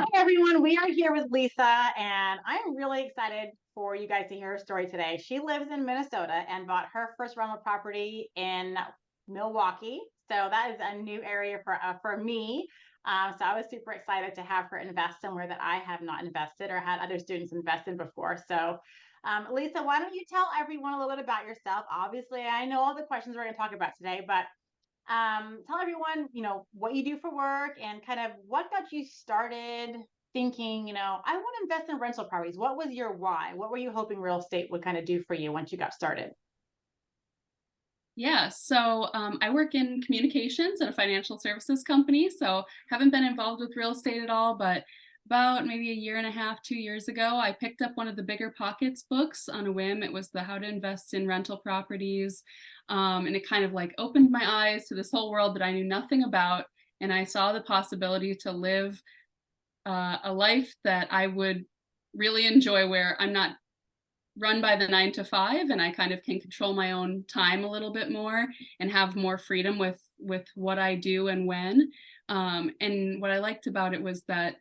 Hi, everyone. We are here with Lisa, and I'm really excited for you guys to hear her story today. She lives in Minnesota and bought her first rental property in Milwaukee. So that is a new area for me. So I was super excited to have her invest somewhere that I have not invested or had other students invest in before. So, Lisa, why don't you tell everyone a little bit about yourself? Obviously, I know all the questions we're going to talk about today, but tell everyone, what you do for work and kind of what got you started thinking, I want to invest in rental properties. What was your why? What were you hoping real estate would kind of do for you once you got started? Yeah, so I work in communications at a financial services company. So haven't been involved with real estate at all, but about maybe a year and a half, 2 years ago, I picked up one of the Bigger Pockets books on a whim. It was the How to Invest in Rental Properties. And it kind of like opened my eyes to this whole world that I knew nothing about. And I saw the possibility to live a life that I would really enjoy where I'm not run by the 9 to 5 and I kind of can control my own time a little bit more and have more freedom with what I do and when. And what I liked about it was that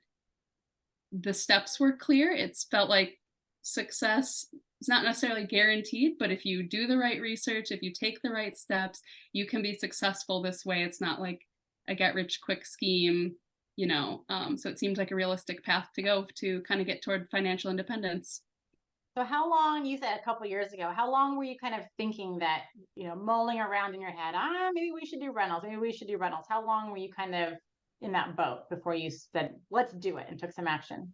the steps were clear. It's felt like success is not necessarily guaranteed, but if you do the right research, if you take the right steps, you can be successful this way. It's not like a get rich quick scheme. So it seems like a realistic path to go to kind of get toward financial independence. So how long, you said a couple of years ago, how long were you kind of thinking that, mulling around in your head, maybe we should do rentals, maybe we should do rentals. How long were you kind of in that boat before you said, let's do it and took some action?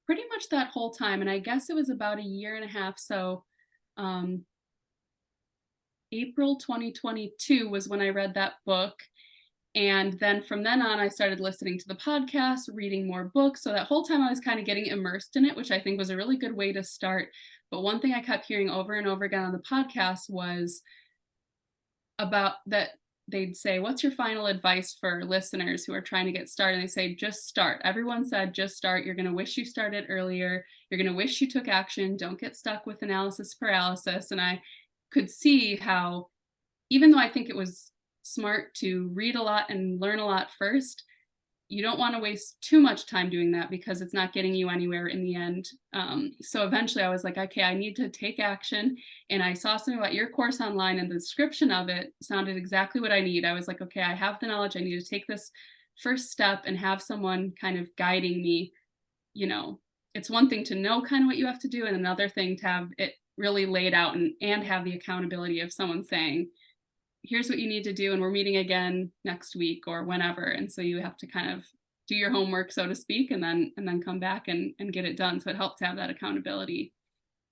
Pretty much that whole time, and I guess it was about a year and a half. So um, April 2022 was when I read that book. And then from then on, I started listening to the podcast, reading more books. So that whole time I was kind of getting immersed in it, which I think was a really good way to start. But one thing I kept hearing over and over again on the podcast was about that they'd say, what's your final advice for listeners who are trying to get started? And they say, just start. Everyone said, just start. You're going to wish you started earlier. You're going to wish you took action. Don't get stuck with analysis paralysis. And I could see how, even though I think it was smart to read a lot and learn a lot first, you don't want to waste too much time doing that because it's not getting you anywhere in the end. So eventually I was like, okay, I need to take action. And I saw something about your course online and the description of it sounded exactly what I need. I was like, okay, I have the knowledge. I need to take this first step and have someone kind of guiding me. You know, it's one thing to know kind of what you have to do, and another thing to have it really laid out and have the accountability of someone saying, here's what you need to do, and we're meeting again next week or whenever. And so you have to kind of do your homework, so to speak, and then come back and get it done. So it helped to have that accountability.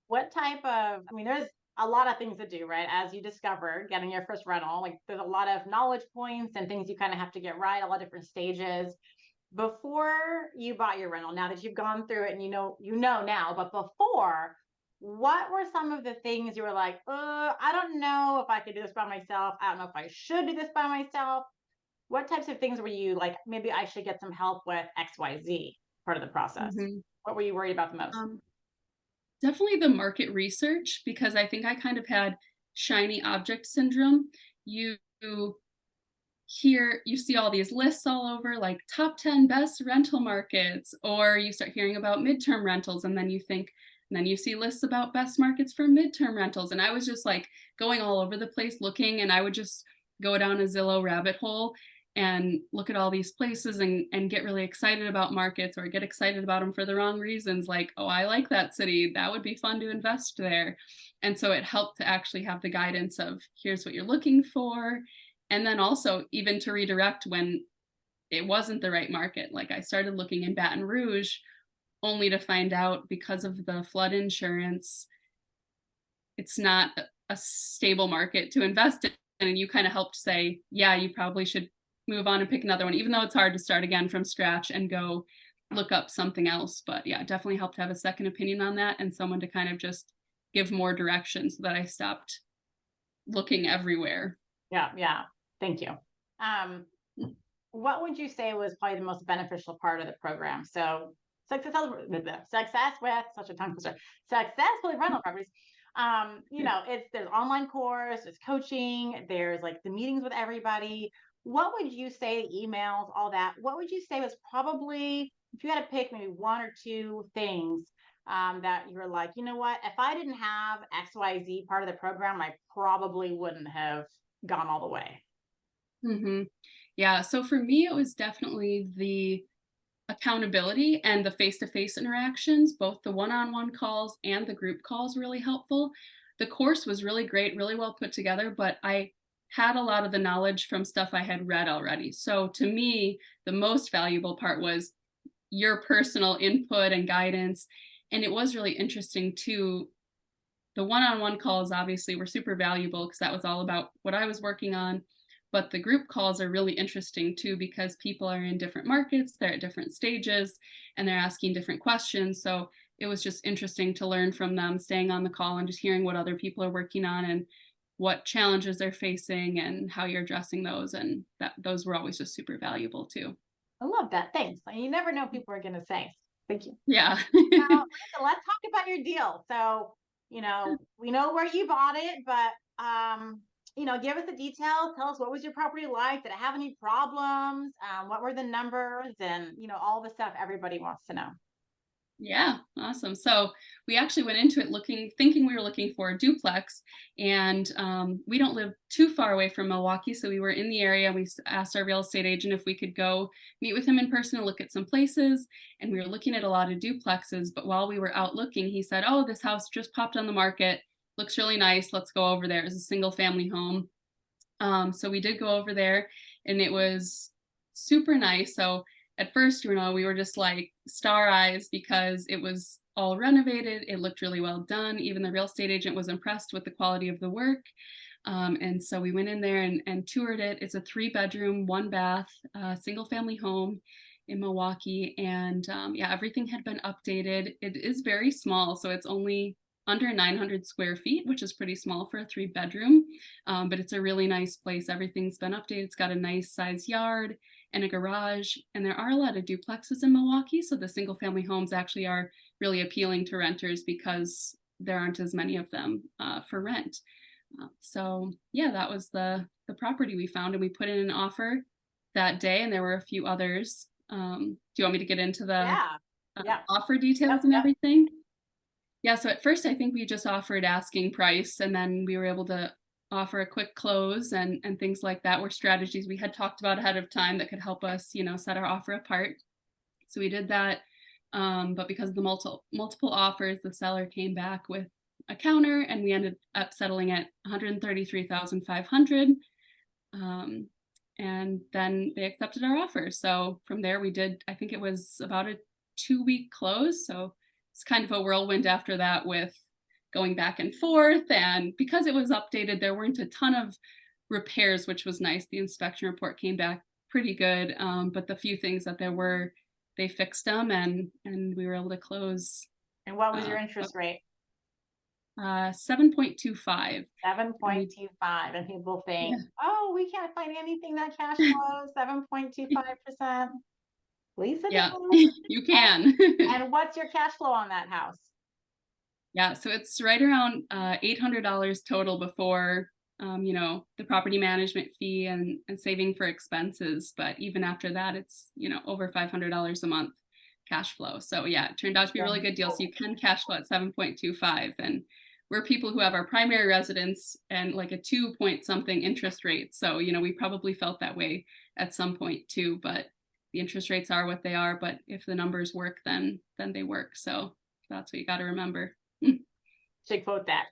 What type of, there's a lot of things to do, right? As you discover getting your first rental, like there's a lot of knowledge points and things you kind of have to get right, a lot of different stages. Before you bought your rental, now that you've gone through it and you know now, but before, what were some of the things you were like, I don't know if I could do this by myself. I don't know if I should do this by myself. What types of things were you like, maybe I should get some help with XYZ part of the process? Mhm. What were you worried about the most? Um, Definitely the market research, because I think I kind of had shiny object syndrome. You you see all these lists all over, like top 10 best rental markets, or you start hearing about midterm rentals, and then you see lists about best markets for midterm rentals. And I was just like going all over the place looking, and I would just go down a Zillow rabbit hole and look at all these places and get really excited about markets, or get excited about them for the wrong reasons. Like, oh, I like that city. That would be fun to invest there. And so it helped to actually have the guidance of here's what you're looking for. And then also even to redirect when it wasn't the right market. Like I started looking in Baton Rouge only to find out because of the flood insurance, it's not a stable market to invest in. And you kind of helped say, yeah, you probably should move on and pick another one, even though it's hard to start again from scratch and go look up something else. But yeah, it definitely helped to have a second opinion on that and someone to kind of just give more direction so that I stopped looking everywhere. Yeah, yeah. Thank you. Um, what would you say was probably the most beneficial part of the program? So success with such a tongue twister, success with rental properties. There's online course, there's coaching, there's like the meetings with everybody. what would you say, emails, all that, what would you say was probably, if you had to pick maybe one or two things that you were like, you know what, if I didn't have XYZ part of the program, I probably wouldn't have gone all the way. Hmm. Yeah. So for me, it was definitely the accountability and the face-to-face interactions, both the one-on-one calls and the group calls really helpful. The course was really great, really well put together, but I had a lot of the knowledge from stuff I had read already. So to me, the most valuable part was your personal input and guidance. And it was really interesting too. The one-on-one calls obviously were super valuable because that was all about what I was working on. But the group calls are really interesting too because people are in different markets, they're at different stages, and they're asking different questions. So it was just interesting to learn from them, staying on the call and just hearing what other people are working on and what challenges they're facing and how you're addressing those. And those were always just super valuable too. I love that. Thanks. You never know what people are going to say. Thank you. Yeah. Now, Lisa, let's talk about your deal. So, we know where you bought it, but give us the details. Tell us, what was your property like? Did it have any problems? What were the numbers? And all the stuff everybody wants to know. Yeah, awesome. So we actually went into it thinking we were looking for a duplex, and we don't live too far away from Milwaukee, so we were in the area. We asked our real estate agent if we could go meet with him in person and look at some places, and we were looking at a lot of duplexes. But while we were out looking, he said, "Oh, this house just popped on the market. Looks really nice. Let's go over there." It's a single family home. So we did go over there, and it was super nice. So at first, we were just like star eyes because it was all renovated. It looked really well done. Even the real estate agent was impressed with the quality of the work. And so we went in there and toured it. It's a 3-bedroom, 1-bath, single family home in Milwaukee. And yeah, everything had been updated. It is very small. So it's only under 900 square feet, which is pretty small for a 3-bedroom. But it's a really nice place. Everything's been updated. It's got a nice size yard and a garage. And there are a lot of duplexes in Milwaukee. So the single family homes actually are really appealing to renters because there aren't as many of them for rent. So yeah, that was the property we found, and we put in an offer that day, and there were a few others. Do you want me to get into the Yeah. offer details Yep. and Yep. everything? Yeah, so at first I think we just offered asking price, and then we were able to offer a quick close and things like that were strategies we had talked about ahead of time that could help us, set our offer apart. So we did that. But because of the multiple offers, the seller came back with a counter, and we ended up settling at 133,500. And then they accepted our offer. So from there we did, I think it was about a 2-week close. So it's kind of a whirlwind after that with going back and forth. And because it was updated, there weren't a ton of repairs, which was nice. The inspection report came back pretty good. But the few things that there were, they fixed them, and we were able to close. And what was your interest rate? 7.25. 7.25. And people think, Yeah. oh, we can't find anything that cash flows 7.25%. Lisa Yeah, does. you can. And what's your cash flow on that house? Yeah, so it's right around $800 total before, the property management fee and saving for expenses. But even after that, it's, over $500 a month cash flow. So yeah, it turned out to be a really good deal. So you can cash flow at 7.25. And we're people who have our primary residence and like a 2 point something interest rate. So, we probably felt that way at some point too, but the interest rates are what they are. But if the numbers work, then they work. So that's what you got to remember. Should quote that.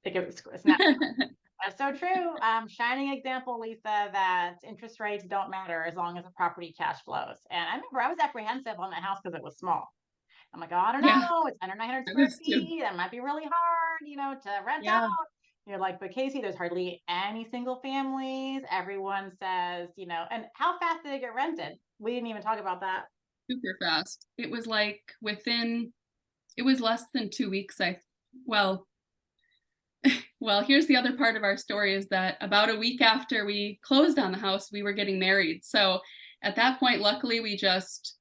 That's so true. Shining example, Lisa, that interest rates don't matter as long as the property cash flows. And I remember I was apprehensive on the house because it was small. I'm like, oh, I don't Yeah, know. It's under 900 I square was too. feet. That might be really hard, to rent out. Yeah, You're like, but Casey, there's hardly any single families. Everyone says, and how fast did it get rented? We didn't even talk about that. super fast. It was like it was less than 2 weeks. Well, here's the other part of our story is that about a week after we closed on the house, we were getting married. So at that point, luckily, we just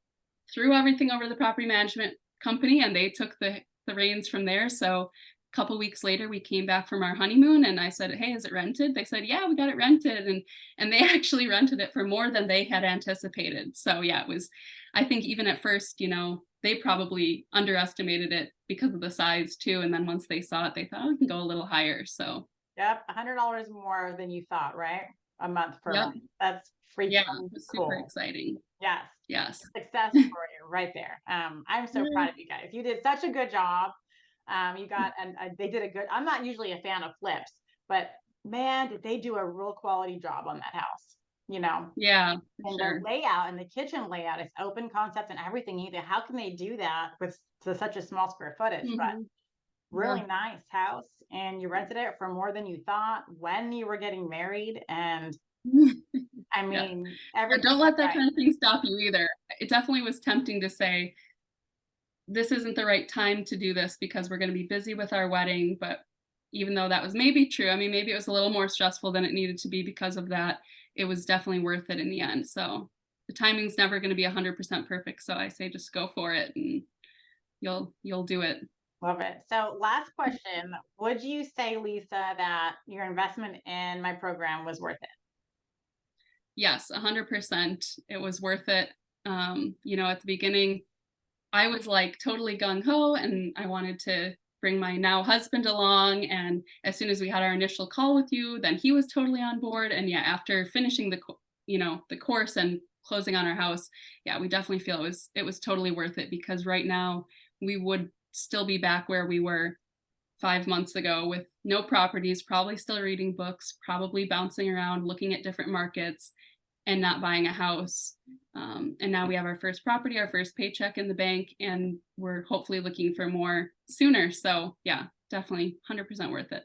threw everything over to the property management company, and they took the reins from there. So couple weeks later, we came back from our honeymoon and I said, "Hey, is it rented?" They said, "Yeah, we got it rented." And they actually rented it for more than they had anticipated. So yeah, it was, I think even at first, they probably underestimated it because of the size too. And then once they saw it, they thought, oh, we can go a little higher. So Yep, $100 more than you thought, right? A month for yep. rent. That's Yeah, freaking it was super cool. exciting. Yes. Yes. Success story right there. I'm so Yeah. proud of you guys. You did such a good job. You got, and they did a good, I'm not usually a fan of flips, but man, did they do a real quality job on that house, Yeah, for and the sure. layout and the kitchen layout is open concept and everything either. How can they do that with such a small square footage? But Mhm. Yeah. really nice house, and you rented it for more than you thought when you were getting married. And I Yeah. mean, Yeah, everything don't went let that right. kind of thing stop you either. It definitely was tempting to say, this isn't the right time to do this because we're going to be busy with our wedding. But even though that was maybe true, I mean, maybe it was a little more stressful than it needed to be because of that, it was definitely worth it in the end. So the timing's never going to be 100% perfect. So I say just go for it and you'll do it. Love it. So last question, would you say, Lisa, that your investment in my program was worth it? Yes, 100%. It was worth it. At the beginning, I was like totally gung ho and I wanted to bring my now husband along. And as soon as we had our initial call with you, then he was totally on board. And yeah, after finishing the course and closing on our house, yeah, we definitely feel it was totally worth it, because right now we would still be back where we were 5 months ago with no properties, probably still reading books, probably bouncing around, looking at different markets, and not buying a house. And now we have our first property, our first paycheck in the bank, and we're hopefully looking for more sooner. So yeah, definitely 100% worth it.